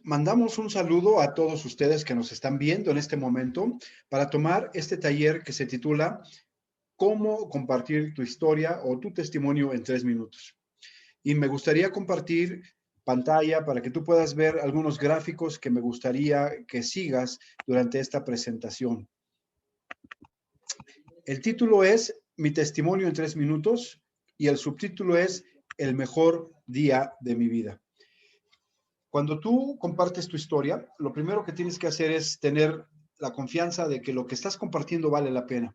mandamos un saludo a todos ustedes que nos están viendo en este momento para tomar este taller que se titula ¿Cómo compartir tu historia o tu testimonio en 3 minutos? Y me gustaría compartir pantalla para que tú puedas ver algunos gráficos que me gustaría que sigas durante esta presentación. El título es Mi testimonio en 3 minutos y el subtítulo es El mejor día de mi vida. Cuando tú compartes tu historia, lo primero que tienes que hacer es tener la confianza de que lo que estás compartiendo vale la pena.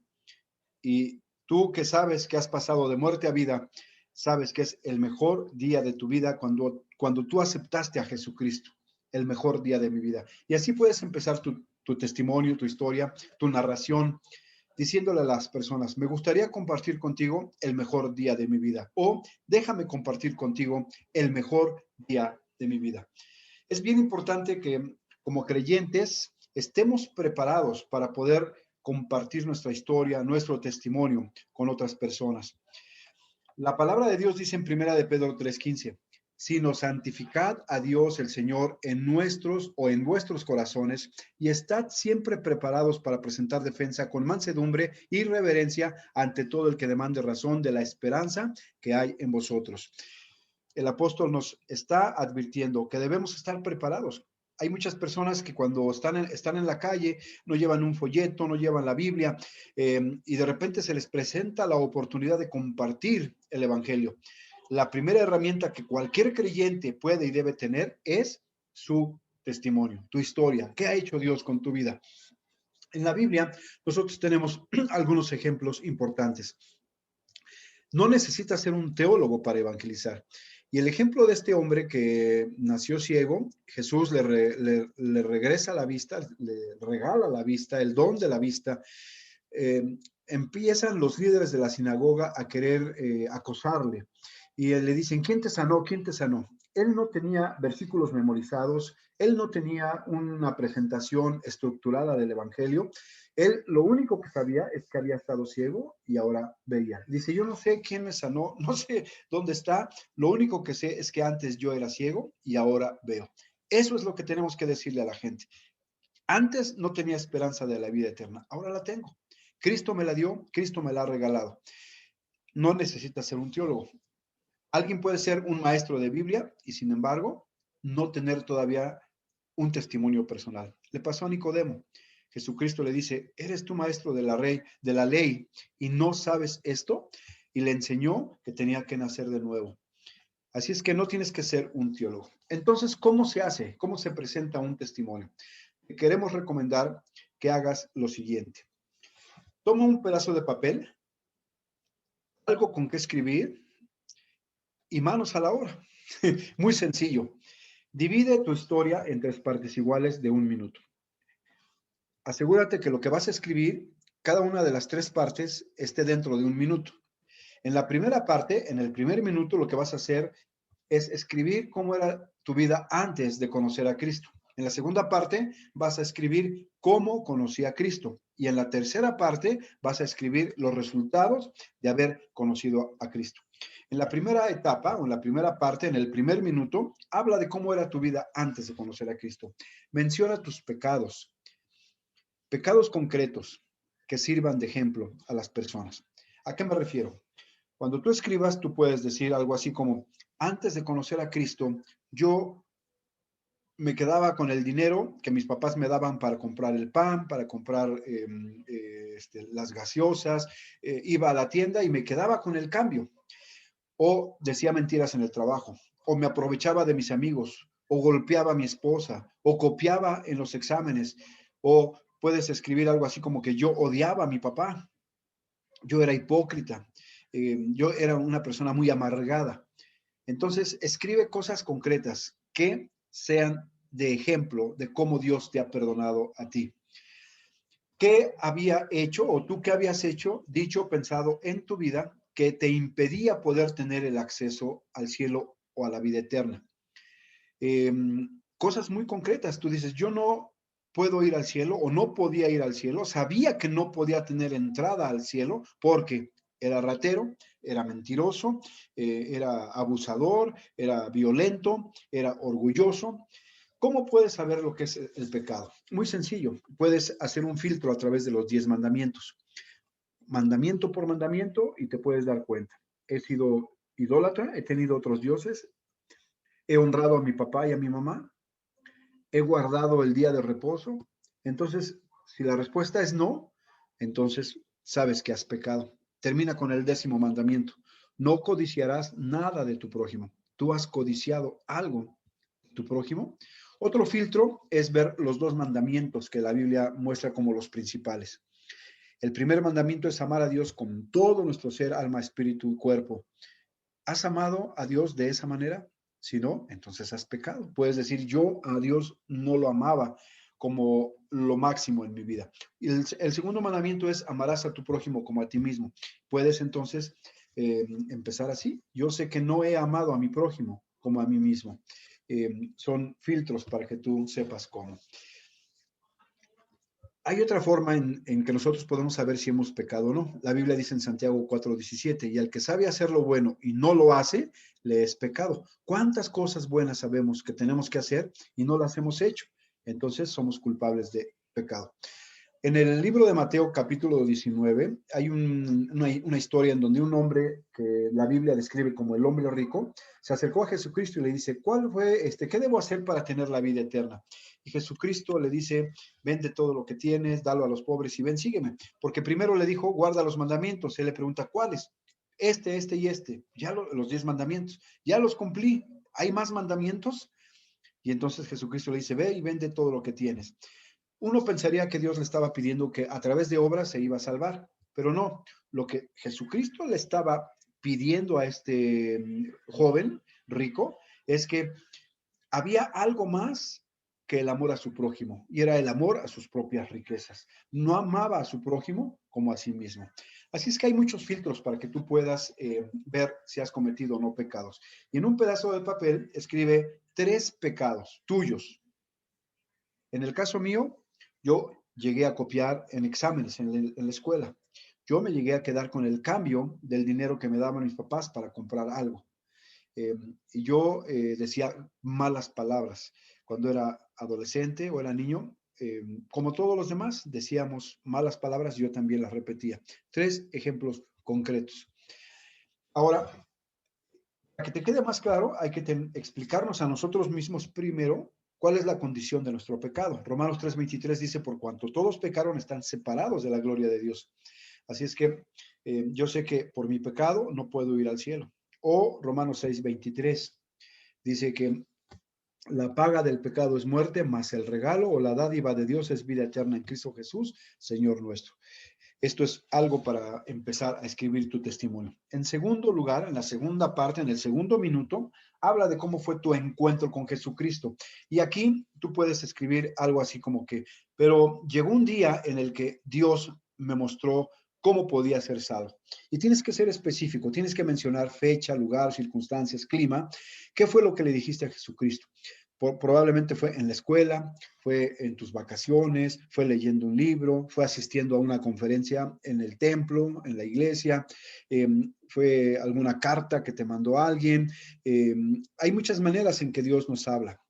Y tú que sabes que has pasado de muerte a vida, sabes que es el mejor día de tu vida cuando tú aceptaste a Jesucristo, el mejor día de mi vida. Y así puedes empezar tu testimonio, tu historia, tu narración, diciéndole a las personas, me gustaría compartir contigo el mejor día de mi vida o déjame compartir contigo el mejor día de mi vida. Es bien importante que como creyentes estemos preparados para poder compartir nuestra historia, nuestro testimonio con otras personas. La palabra de Dios dice en primera de Pedro 3:15, sino santificad a Dios el Señor en nuestros o en vuestros corazones y estad siempre preparados para presentar defensa con mansedumbre y reverencia ante todo el que demande razón de la esperanza que hay en vosotros. El apóstol nos está advirtiendo que debemos estar preparados. Hay muchas personas que cuando están en la calle no llevan un folleto, no llevan la Biblia, y de repente se les presenta la oportunidad de compartir el Evangelio. La primera herramienta que cualquier creyente puede y debe tener es su testimonio, tu historia. ¿Qué ha hecho Dios con tu vida? En la Biblia nosotros tenemos algunos ejemplos importantes. No necesitas ser un teólogo para evangelizar. Y el ejemplo de este hombre que nació ciego, Jesús le regresa la vista, le regala la vista, el don de la vista. Empiezan los líderes de la sinagoga a querer acosarle. Y le dicen, ¿quién te sanó? ¿Quién te sanó? Él no tenía versículos memorizados, él no tenía una presentación estructurada del Evangelio. Él lo único que sabía es que había estado ciego y ahora veía. Dice, yo no sé quién me sanó, no sé dónde está, lo único que sé es que antes yo era ciego y ahora veo. Eso es lo que tenemos que decirle a la gente. Antes no tenía esperanza de la vida eterna, ahora la tengo. Cristo me la dio, Cristo me la ha regalado. No necesita ser un teólogo. Alguien puede ser un maestro de Biblia y sin embargo no tener todavía un testimonio personal. Le pasó a Nicodemo. Jesucristo le dice, ¿eres tú maestro de la ley y no sabes esto? Y le enseñó que tenía que nacer de nuevo. Así es que no tienes que ser un teólogo. Entonces, ¿cómo se hace? ¿Cómo se presenta un testimonio? Te queremos recomendar que hagas lo siguiente. Toma un pedazo de papel, algo con que escribir y manos a la obra. Muy sencillo. Divide tu historia en 3 partes iguales de 1 minuto. Asegúrate que lo que vas a escribir, cada una de las 3 partes, esté dentro de 1 minuto. En la primera parte, en el primer minuto, lo que vas a hacer es escribir cómo era tu vida antes de conocer a Cristo. En la segunda parte vas a escribir cómo conocí a Cristo. Y en la tercera parte vas a escribir los resultados de haber conocido a Cristo. En la primera etapa o en la primera parte, en el primer minuto, habla de cómo era tu vida antes de conocer a Cristo. Menciona tus pecados, pecados concretos que sirvan de ejemplo a las personas. ¿A qué me refiero? Cuando tú escribas, tú puedes decir algo así como, antes de conocer a Cristo, yo me quedaba con el dinero que mis papás me daban para comprar el pan, para comprar las gaseosas, iba a la tienda y me quedaba con el cambio. O decía mentiras en el trabajo, o me aprovechaba de mis amigos, o golpeaba a mi esposa, o copiaba en los exámenes, o puedes escribir algo así como que yo odiaba a mi papá, yo era hipócrita, yo era una persona muy amargada. Entonces, escribe cosas concretas que sean de ejemplo de cómo Dios te ha perdonado a ti. ¿Qué había hecho o tú qué habías hecho, dicho, pensado en tu vida que te impedía poder tener el acceso al cielo o a la vida eterna? Eh, Cosas muy concretas. Tú dices, yo no puedo ir al cielo o no podía ir al cielo. Sabía que no podía tener entrada al cielo porque era ratero, era mentiroso, era abusador, era violento, era orgulloso. ¿Cómo puedes saber lo que es el pecado? Muy sencillo. Puedes hacer un filtro a través de los 10 mandamientos. Mandamiento por mandamiento y te puedes dar cuenta. He sido idólatra, he tenido otros dioses, he honrado a mi papá y a mi mamá, he guardado el día de reposo. Entonces, si la respuesta es no, entonces sabes que has pecado. Termina con el 10º mandamiento. No codiciarás nada de tu prójimo. ¿Tú has codiciado algo de tu prójimo? Otro filtro es ver los 2 mandamientos que la Biblia muestra como los principales. El primer mandamiento es amar a Dios con todo nuestro ser, alma, espíritu y cuerpo. ¿Has amado a Dios de esa manera? Si no, entonces has pecado. Puedes decir, yo a Dios no lo amaba como lo máximo en mi vida. Y el segundo mandamiento es amarás a tu prójimo como a ti mismo. Puedes entonces empezar así. Yo sé que no he amado a mi prójimo como a mí mismo. Son filtros para que tú sepas cómo. Hay otra forma en que nosotros podemos saber si hemos pecado o no. La Biblia dice en Santiago 4:17, y al que sabe hacer lo bueno y no lo hace, le es pecado. ¿Cuántas cosas buenas sabemos que tenemos que hacer y no las hemos hecho? Entonces somos culpables de pecado. En el libro de Mateo capítulo 19 hay una historia en donde un hombre que la Biblia describe como el hombre rico se acercó a Jesucristo y le dice, ¿qué debo hacer para tener la vida eterna? Y Jesucristo le dice, vende todo lo que tienes, dalo a los pobres y ven, sígueme. Porque primero le dijo, guarda los mandamientos. Él le pregunta, ¿cuáles? Este y este. Ya los 10 mandamientos. Ya los cumplí. ¿Hay más mandamientos? Y entonces Jesucristo le dice, ve y vende todo lo que tienes. Uno pensaría que Dios le estaba pidiendo que a través de obras se iba a salvar, pero no. Lo que Jesucristo le estaba pidiendo a este joven rico es que había algo más que el amor a su prójimo, y era el amor a sus propias riquezas. No amaba a su prójimo como a sí mismo. Así es que hay muchos filtros para que tú puedas ver si has cometido o no pecados. Y en un pedazo de papel escribe 3 pecados tuyos. En el caso mío, yo llegué a copiar en exámenes en la escuela. Yo me llegué a quedar con el cambio del dinero que me daban mis papás para comprar algo. Y yo decía malas palabras. Cuando era adolescente o era niño, como todos los demás, decíamos malas palabras y yo también las repetía. 3 ejemplos concretos. Ahora, para que te quede más claro, hay que explicarnos a nosotros mismos primero cuál es la condición de nuestro pecado. Romanos 3:23 dice, por cuanto todos pecaron, están separados de la gloria de Dios. Así es que yo sé que por mi pecado no puedo ir al cielo. O Romanos 6:23 dice que la paga del pecado es muerte, mas el regalo o la dádiva de Dios es vida eterna en Cristo Jesús, Señor nuestro. Esto es algo para empezar a escribir tu testimonio. En segundo lugar, en la segunda parte, en el segundo minuto, habla de cómo fue tu encuentro con Jesucristo. Y aquí tú puedes escribir algo así como que, pero llegó un día en el que Dios me mostró cómo podía ser salvo. Y tienes que ser específico, tienes que mencionar fecha, lugar, circunstancias, clima. ¿Qué fue lo que le dijiste a Jesucristo? Probablemente fue en la escuela, fue en tus vacaciones, fue leyendo un libro, fue asistiendo a una conferencia en el templo, en la iglesia, fue alguna carta que te mandó alguien. Hay muchas maneras en que Dios nos habla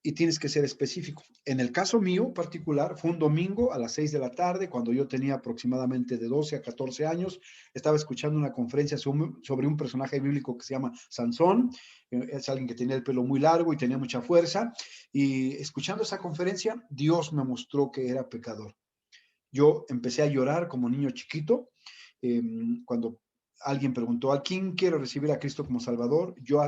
y tienes que ser específico. En el caso mío particular, fue un domingo a las 6 de la tarde, cuando yo tenía aproximadamente de 12 a 14 años, estaba escuchando una conferencia sobre un personaje bíblico que se llama Sansón. Es alguien que tenía el pelo muy largo y tenía mucha fuerza, y escuchando esa conferencia, Dios me mostró que era pecador. Yo empecé a llorar como niño chiquito, cuando alguien preguntó, ¿a quién quiere recibir a Cristo como Salvador? Yo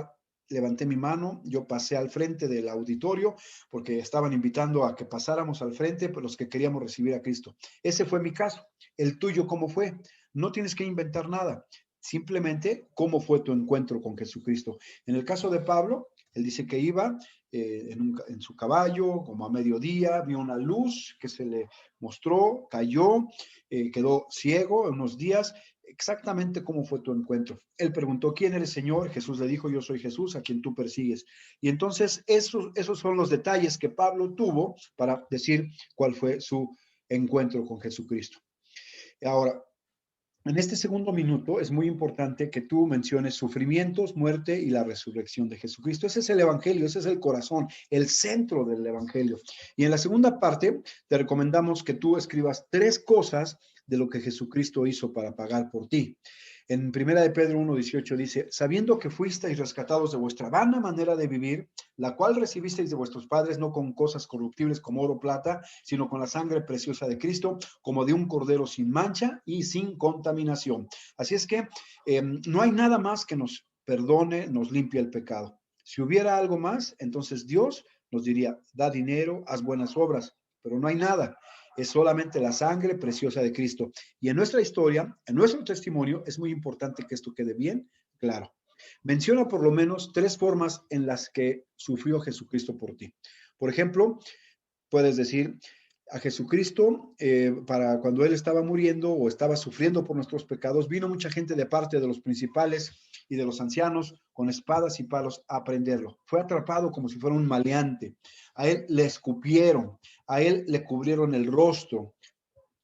levanté mi mano, yo pasé al frente del auditorio porque estaban invitando a que pasáramos al frente pues, los que queríamos recibir a Cristo. Ese fue mi caso. ¿El tuyo cómo fue? No tienes que inventar nada, simplemente cómo fue tu encuentro con Jesucristo. En el caso de Pablo, él dice que iba en su caballo, como a mediodía, vio una luz que se le mostró, cayó, quedó ciego unos días. Exactamente cómo fue tu encuentro. Él preguntó, ¿quién eres, Señor? Jesús le dijo, yo soy Jesús, a quien tú persigues. Y entonces esos son los detalles que Pablo tuvo para decir cuál fue su encuentro con Jesucristo. Ahora, En este segundo minuto es muy importante que tú menciones sufrimientos, muerte y la resurrección de Jesucristo. Ese es el evangelio, ese es el corazón, el centro del evangelio. Y en la segunda parte te recomendamos que tú escribas 3 cosas de lo que Jesucristo hizo para pagar por ti. En Primera de Pedro 1:18 dice, sabiendo que fuisteis rescatados de vuestra vana manera de vivir, la cual recibisteis de vuestros padres, no con cosas corruptibles como oro o plata, sino con la sangre preciosa de Cristo, como de un cordero sin mancha y sin contaminación. Así es que no hay nada más que nos perdone, nos limpie el pecado. Si hubiera algo más, entonces Dios nos diría, da dinero, haz buenas obras, pero no hay nada. Es solamente la sangre preciosa de Cristo. Y en nuestra historia, en nuestro testimonio, es muy importante que esto quede bien claro. Menciona por lo menos 3 formas en las que sufrió Jesucristo por ti. Por ejemplo, puedes decir a Jesucristo, para cuando Él estaba muriendo o estaba sufriendo por nuestros pecados, vino mucha gente de parte de los principales y de los ancianos con espadas y palos a prenderlo. Fue atrapado como si fuera un maleante. A Él le escupieron, a Él le cubrieron el rostro,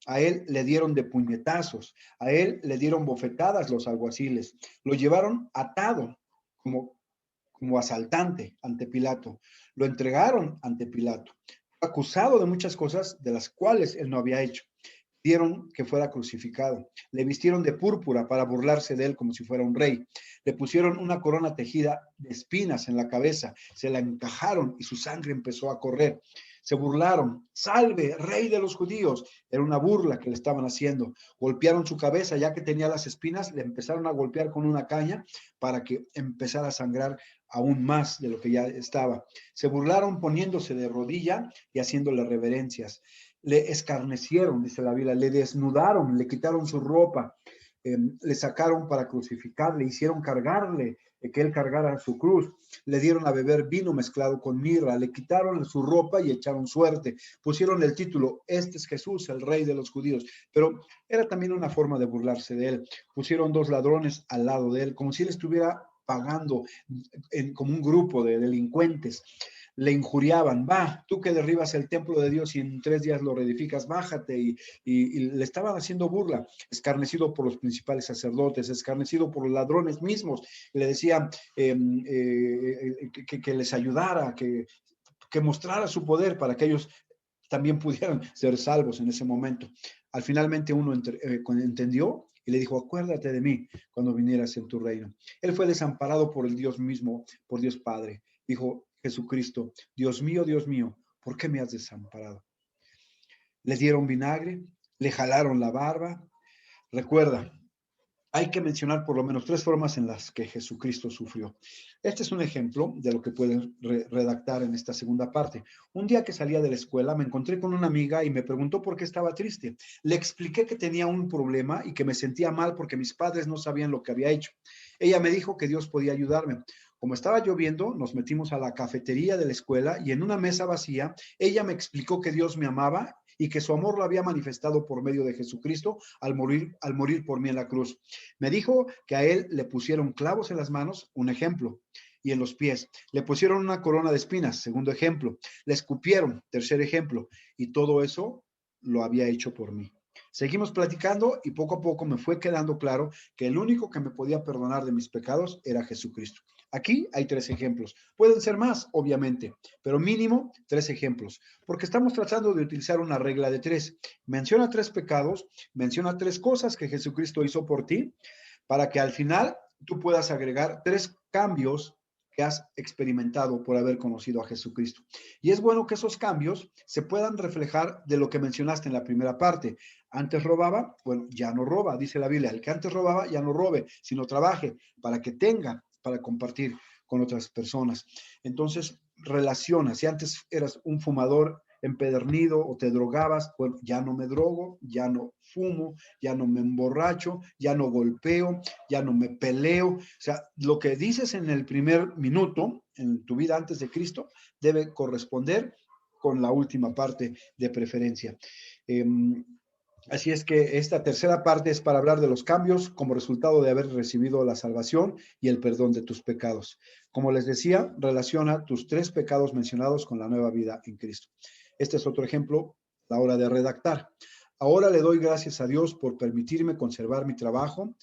a Él le dieron de puñetazos, a Él le dieron bofetadas los alguaciles, lo llevaron atado como asaltante ante Pilato, lo entregaron ante Pilato, acusado de muchas cosas de las cuales él no había hecho. Dieron que fuera crucificado, le vistieron de púrpura para burlarse de él como si fuera un rey, le pusieron una corona tejida de espinas en la cabeza, se la encajaron y su sangre empezó a correr. Se burlaron, salve, rey de los judíos. Era una burla que le estaban haciendo. Golpearon su cabeza, ya que tenía las espinas, le empezaron a golpear con una caña para que empezara a sangrar aún más de lo que ya estaba. Se burlaron poniéndose de rodilla y haciéndole reverencias. Le escarnecieron, dice la Biblia, le desnudaron, le quitaron su ropa, le sacaron para crucificar, le hicieron cargarle, que él cargara su cruz, le dieron a beber vino mezclado con mirra, le quitaron su ropa y echaron suerte, pusieron el título, este es Jesús, el rey de los judíos, pero era también una forma de burlarse de él. Pusieron 2 ladrones al lado de él, como si él estuviera pagando como un grupo de delincuentes. Le injuriaban, va, tú que derribas el templo de Dios y en 3 días lo reedificas, bájate, y le estaban haciendo burla, escarnecido por los principales sacerdotes, escarnecido por los ladrones mismos, le decían que les ayudara, que mostrara su poder para que ellos también pudieran ser salvos en ese momento. Al finalmente uno entendió y le dijo, acuérdate de mí cuando vinieras en tu reino. Él fue desamparado por el Dios mismo, por Dios Padre. Dijo Jesucristo, Dios mío, ¿por qué me has desamparado? Le dieron vinagre, le jalaron la barba. Recuerda, hay que mencionar por lo menos 3 formas en las que Jesucristo sufrió. Este es un ejemplo de lo que puedes redactar en esta segunda parte. Un día que salía de la escuela me encontré con una amiga y me preguntó por qué estaba triste. Le expliqué que tenía un problema y que me sentía mal porque mis padres no sabían lo que había hecho. Ella me dijo que Dios podía ayudarme. Como estaba lloviendo, nos metimos a la cafetería de la escuela y en una mesa vacía, ella me explicó que Dios me amaba y que su amor lo había manifestado por medio de Jesucristo al morir por mí en la cruz. Me dijo que a él le pusieron clavos en las manos, un ejemplo, y en los pies. Le pusieron una corona de espinas, segundo ejemplo. Le escupieron, tercer ejemplo. Y todo eso lo había hecho por mí. Seguimos platicando y poco a poco me fue quedando claro que el único que me podía perdonar de mis pecados era Jesucristo. Aquí hay 3 ejemplos. Pueden ser más, obviamente, pero mínimo 3 ejemplos, porque estamos tratando de utilizar una regla de 3. Menciona 3 pecados, menciona 3 cosas que Jesucristo hizo por ti, para que al final tú puedas agregar 3 cambios que has experimentado por haber conocido a Jesucristo. Y es bueno que esos cambios se puedan reflejar de lo que mencionaste en la primera parte. Antes robaba, bueno, ya no roba, dice la Biblia. El que antes robaba, ya no robe, sino trabaje para que tenga para compartir con otras personas. Entonces, relaciona. Si antes eras un fumador empedernido o te drogabas, bueno, ya no me drogo, ya no fumo, ya no me emborracho, ya no golpeo, ya no me peleo. O sea, lo que dices en el primer minuto, en tu vida antes de Cristo, debe corresponder con la última parte de preferencia. Así es que esta tercera parte es para hablar de los cambios como resultado de haber recibido la salvación y el perdón de tus pecados. Como les decía, relaciona tus 3 pecados mencionados con la nueva vida en Cristo. Este es otro ejemplo a la hora de redactar. Ahora le doy gracias a Dios por permitirme conservar mi trabajo.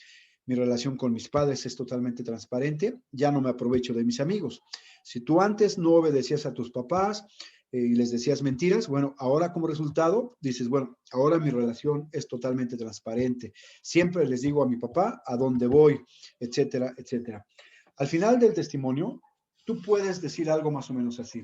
Mi relación con mis padres es totalmente transparente. Ya no me aprovecho de mis amigos. Si tú antes no obedecías a tus papás y les decías mentiras, bueno, ahora como resultado dices, bueno, ahora mi relación es totalmente transparente. Siempre les digo a mi papá a dónde voy, etcétera, etcétera. Al final del testimonio, tú puedes decir algo más o menos así.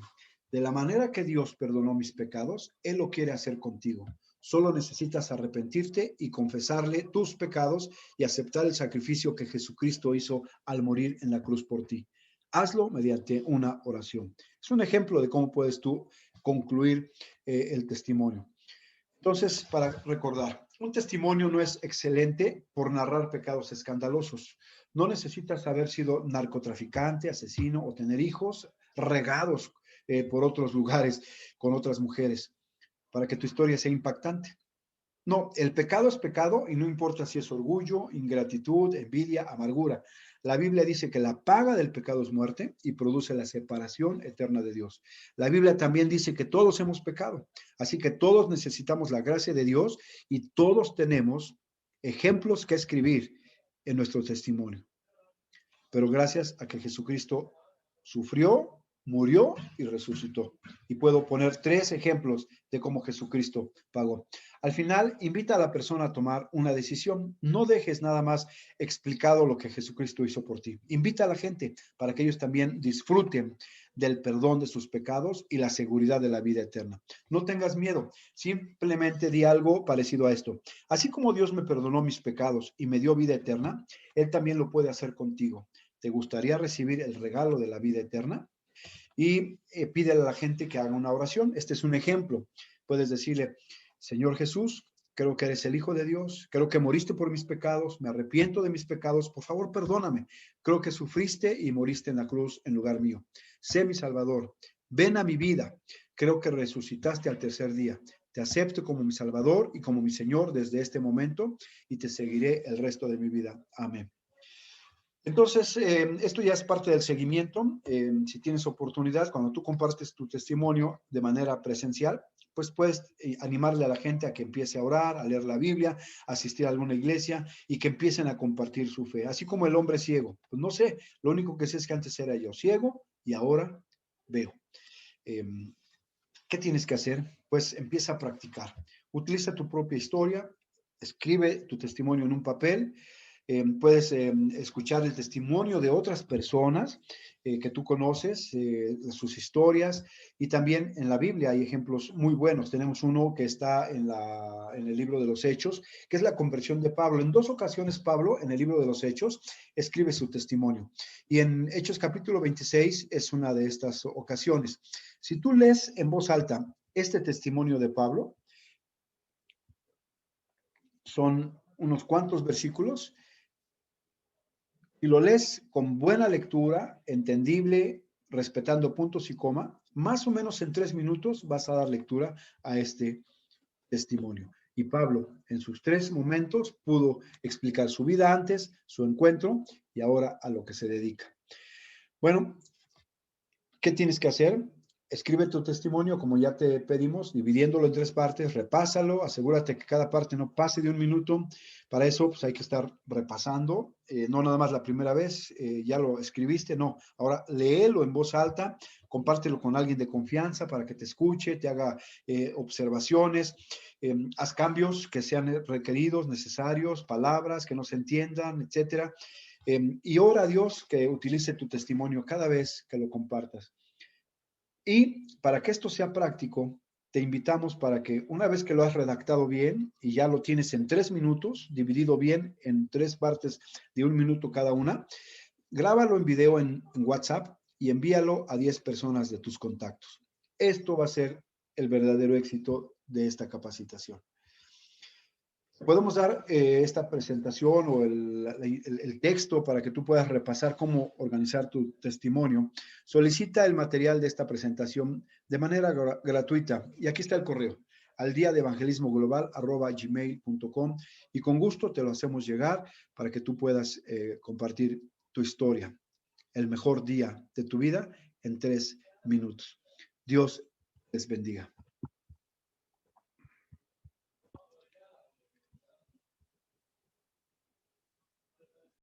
De la manera que Dios perdonó mis pecados, Él lo quiere hacer contigo. Solo necesitas arrepentirte y confesarle tus pecados y aceptar el sacrificio que Jesucristo hizo al morir en la cruz por ti. Hazlo mediante una oración. Es un ejemplo de cómo puedes tú concluir el testimonio. Entonces, para recordar, un testimonio no es excelente por narrar pecados escandalosos. No necesitas haber sido narcotraficante, asesino o tener hijos regados por otros lugares con otras mujeres para que tu historia sea impactante. No, el pecado es pecado y no importa si es orgullo, ingratitud, envidia, amargura. La Biblia dice que la paga del pecado es muerte y produce la separación eterna de Dios. La Biblia también dice que todos hemos pecado, así que todos necesitamos la gracia de Dios y todos tenemos ejemplos que escribir en nuestro testimonio. Pero gracias a que Jesucristo sufrió, murió y resucitó. Y puedo poner 3 ejemplos de cómo Jesucristo pagó. Al final, invita a la persona a tomar una decisión. No dejes nada más explicado lo que Jesucristo hizo por ti. Invita a la gente para que ellos también disfruten del perdón de sus pecados y la seguridad de la vida eterna. No tengas miedo, simplemente di algo parecido a esto. Así como Dios me perdonó mis pecados y me dio vida eterna, Él también lo puede hacer contigo. ¿Te gustaría recibir el regalo de la vida eterna? Y pídele a la gente que haga una oración. Este es un ejemplo. Puedes decirle, Señor Jesús, creo que eres el Hijo de Dios, creo que moriste por mis pecados, me arrepiento de mis pecados, por favor perdóname. Creo que sufriste y moriste en la cruz en lugar mío. Sé mi Salvador, ven a mi vida. Creo que resucitaste al tercer día. Te acepto como mi Salvador y como mi Señor desde este momento y te seguiré el resto de mi vida. Amén. Entonces, esto ya es parte del seguimiento. Si tienes oportunidad, cuando tú compartes tu testimonio de manera presencial, pues puedes animarle a la gente a que empiece a orar, a leer la Biblia, a asistir a alguna iglesia y que empiecen a compartir su fe. Así como el hombre ciego. Pues no sé, lo único que sé es que antes era yo ciego y ahora veo. Eh, ¿Qué tienes que hacer? Pues empieza a practicar. Utiliza tu propia historia, escribe tu testimonio en un papel. Puedes escuchar el testimonio de otras personas que tú conoces, sus historias, y también en la Biblia hay ejemplos muy buenos. Tenemos uno que está en el libro de los Hechos, que es la conversión de Pablo. En 2 ocasiones Pablo, en el libro de los Hechos, escribe su testimonio. Y en Hechos capítulo 26 es una de estas ocasiones. Si tú lees en voz alta este testimonio de Pablo, son unos cuantos versículos. Si lo lees con buena lectura, entendible, respetando puntos y coma, más o menos en 3 minutos vas a dar lectura a este testimonio. Y Pablo, en sus 3 momentos, pudo explicar su vida antes, su encuentro y ahora a lo que se dedica. Bueno, ¿qué tienes que hacer? Escribe tu testimonio, como ya te pedimos, dividiéndolo en 3 partes, repásalo, asegúrate que cada parte no pase de 1 minuto. Para eso, pues hay que estar repasando, no nada más la primera vez, ya lo escribiste, no. Ahora, léelo en voz alta, compártelo con alguien de confianza para que te escuche, te haga observaciones, haz cambios que sean requeridos, necesarios, palabras que no se entiendan, etcétera. Y ora a Dios que utilice tu testimonio cada vez que lo compartas. Y para que esto sea práctico, te invitamos para que una vez que lo has redactado bien y ya lo tienes en 3 minutos, dividido bien en 3 partes de 1 minuto cada una, grábalo en video en WhatsApp y envíalo a 10 personas de tus contactos. Esto va a ser el verdadero éxito de esta capacitación. Podemos dar esta presentación o el texto para que tú puedas repasar cómo organizar tu testimonio. Solicita el material de esta presentación de manera gratuita. Y aquí está el correo, aldiadeevangelismoglobal@gmail.com, y con gusto te lo hacemos llegar para que tú puedas compartir tu historia, el mejor día de tu vida en 3 minutos. Dios les bendiga.